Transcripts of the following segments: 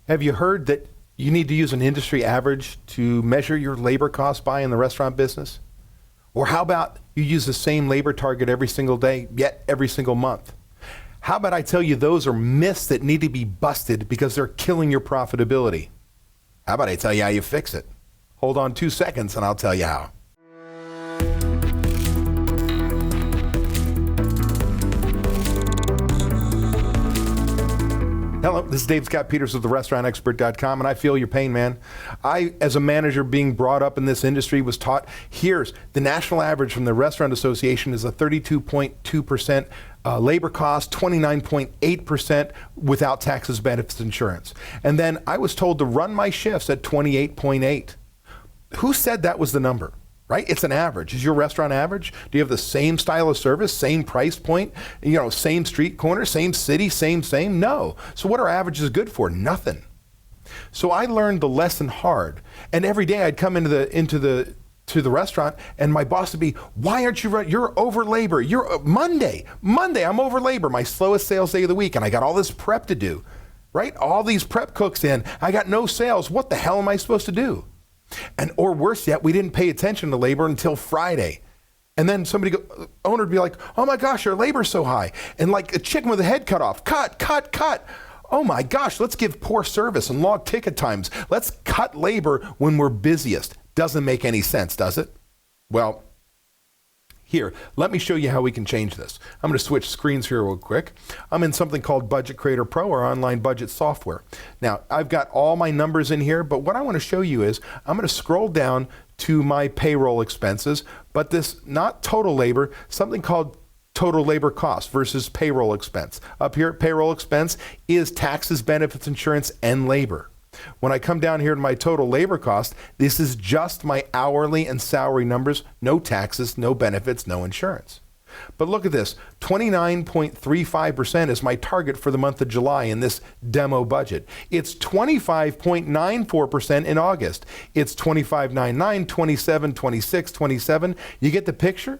Have you heard that you need to use an industry average to measure your labor costs by in the restaurant business? Or how about you use the same labor target every single day, yet every single month? How about I tell you those are myths that need to be busted because they're killing your profitability? How about I tell you how you fix it? Hold on 2 seconds and I'll tell you how. Hello, this is Dave Scott Peters with therestaurantexpert.com, and I feel your pain, man. I, as a manager being brought up in this industry, was taught, here's the national average from the Restaurant Association is a 32.2% labor cost, 29.8% without taxes, benefits, insurance. And then I was told to run my shifts at 28.8. Who said that was the number? Right? It's an average. Is your restaurant average? Do you have the same style of service, same price point, same street corner, same city, same? No. So what are averages good for? Nothing. So I learned the lesson hard. And every day I'd come into the restaurant and my boss would be, why aren't you running? You're over labor. You're Monday, I'm over labor, my slowest sales day of the week. And I got all this prep to do, right? All these prep cooks in. I got no sales. What the hell am I supposed to do? And or worse yet, we didn't pay attention to labor until Friday. And then owner would be like, oh my gosh, your labor's so high. And like a chicken with a head cut off, cut. Oh my gosh, let's give poor service and log ticket times. Let's cut labor when we're busiest. Doesn't make any sense, does it? Well, here, let me show you how we can change this. I'm going to switch screens here real quick. I'm in something called Budget Creator Pro, or online budget software. Now, I've got all my numbers in here, but what I want to show you is I'm going to scroll down to my payroll expenses, but this not total labor, something called total labor cost versus payroll expense. Up here, payroll expense is taxes, benefits, insurance, and labor. When I come down here to my total labor cost, this is just my hourly and salary numbers, no taxes, no benefits, no insurance. But look at this, 29.35% is my target for the month of July in this demo budget. It's 25.94% in August. It's 25.99, 27, 26, 27. You get the picture?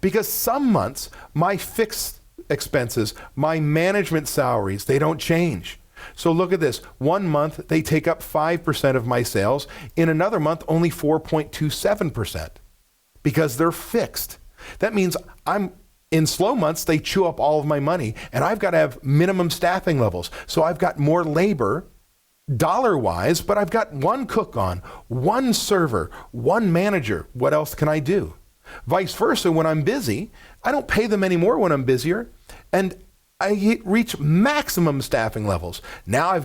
Because some months, my fixed expenses, my management salaries, they don't change. So look at this. 1 month, they take up 5% of my sales. In another month, only 4.27% because they're fixed. That means in slow months, they chew up all of my money, and I've got to have minimum staffing levels. So I've got more labor dollar-wise, but I've got one cook on, one server, one manager. What else can I do? Vice versa, when I'm busy, I don't pay them anymore when I'm busier, and I reach maximum staffing levels. Now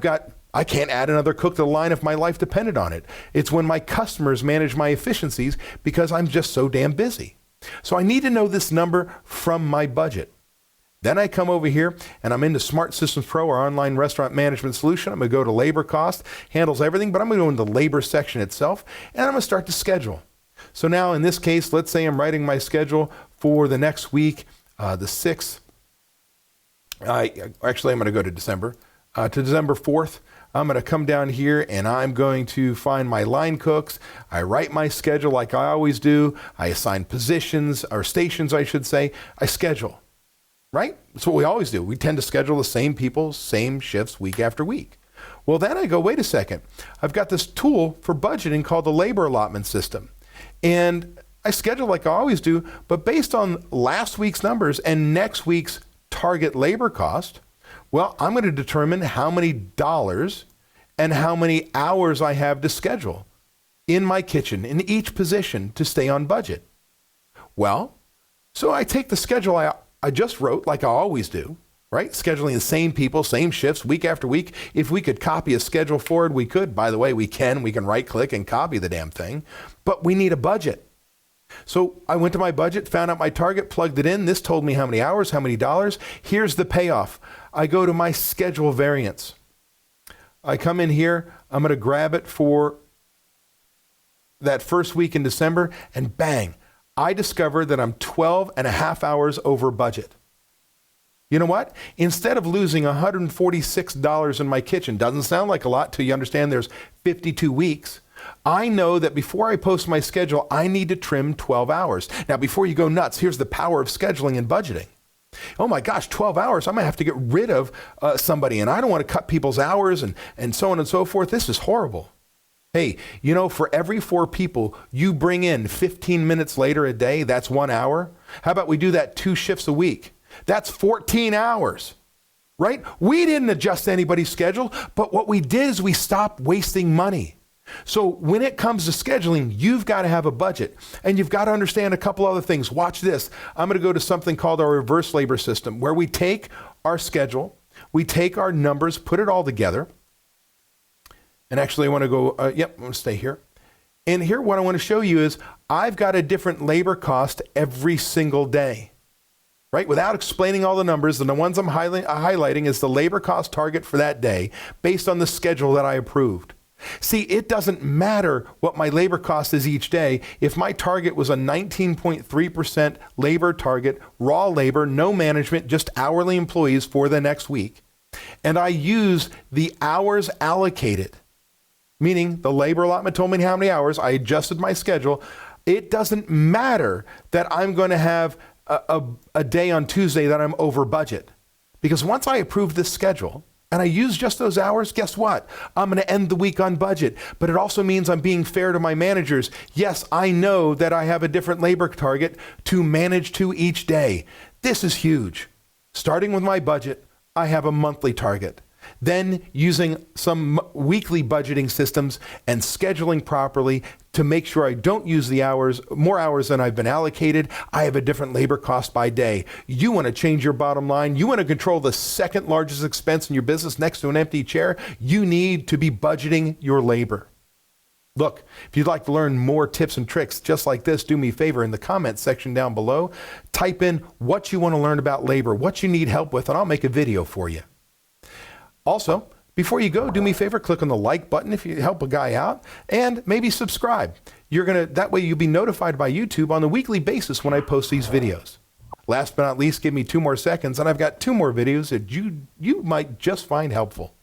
I can't add another cook to the line if my life depended on it. It's when my customers manage my efficiencies because I'm just so damn busy. So I need to know this number from my budget. Then I come over here and I'm into Smart Systems Pro, our online restaurant management solution. I'm going to go to labor cost, handles everything, but I'm going to go into the labor section itself, and I'm going to start to schedule. So now in this case, let's say I'm writing my schedule for the next week, the 6th. I'm going to go to December 4th. I'm going to come down here and I'm going to find my line cooks. I write my schedule like I always do. I assign positions, or stations, I should say. I schedule, right? That's what we always do. We tend to schedule the same people, same shifts week after week. Well, then I go, wait a second. I've got this tool for budgeting called the labor allotment system. And I schedule like I always do, but based on last week's numbers and next week's target labor cost, well, I'm going to determine how many dollars and how many hours I have to schedule in my kitchen in each position to stay on budget. Well, so I take the schedule I just wrote like I always do, right? Scheduling the same people, same shifts week after week. If we could copy a schedule forward, we could. By the way, we can right click and copy the damn thing, but we need a budget. So I went to my budget, found out my target, plugged it in. This told me how many hours, how many dollars. Here's the payoff. I go to my schedule variance. I come in here, I'm going to grab it for that first week in December, and bang, I discover that I'm 12 and a half hours over budget. You know what? Instead of losing $146 in my kitchen, doesn't sound like a lot till you understand there's 52 weeks. I know that before I post my schedule, I need to trim 12 hours. Now, before you go nuts, here's the power of scheduling and budgeting. Oh my gosh, 12 hours. I'm going to have to get rid of somebody, and I don't want to cut people's hours and so on and so forth. This is horrible. Hey, for every 4 people you bring in 15 minutes later a day, that's 1 hour. How about we do that 2 shifts a week? That's 14 hours, right? We didn't adjust anybody's schedule, but what we did is we stopped wasting money. So when it comes to scheduling, you've got to have a budget, and you've got to understand a couple other things. Watch this. I'm going to go to something called our reverse labor system, where we take our schedule, we take our numbers, put it all together. And actually I want to go, I'm going to stay here. And here what I want to show you is I've got a different labor cost every single day, right? Without explaining all the numbers, and the ones I'm highlighting is the labor cost target for that day based on the schedule that I approved. See, it doesn't matter what my labor cost is each day. If my target was a 19.3% labor target, raw labor, no management, just hourly employees for the next week, and I use the hours allocated, meaning the labor allotment told me how many hours, I adjusted my schedule, it doesn't matter that I'm going to have a day on Tuesday that I'm over budget. Because once I approve this schedule, and I use just those hours, guess what? I'm going to end the week on budget. But it also means I'm being fair to my managers. Yes, I know that I have a different labor target to manage to each day. This is huge. Starting with my budget, I have a monthly target. Then using some weekly budgeting systems and scheduling properly to make sure I don't use the hours, more hours than I've been allocated, I have a different labor cost by day. You want to change your bottom line. You want to control the second largest expense in your business next to an empty chair. You need to be budgeting your labor. Look, if you'd like to learn more tips and tricks just like this, do me a favor in the comments section down below. Type in what you want to learn about labor, what you need help with, and I'll make a video for you. Also, before you go, do me a favor, click on the like button if you help a guy out, and maybe subscribe. That way you'll be notified by YouTube on a weekly basis when I post these videos. Last but not least, give me 2 more seconds, and I've got 2 more videos that you might just find helpful.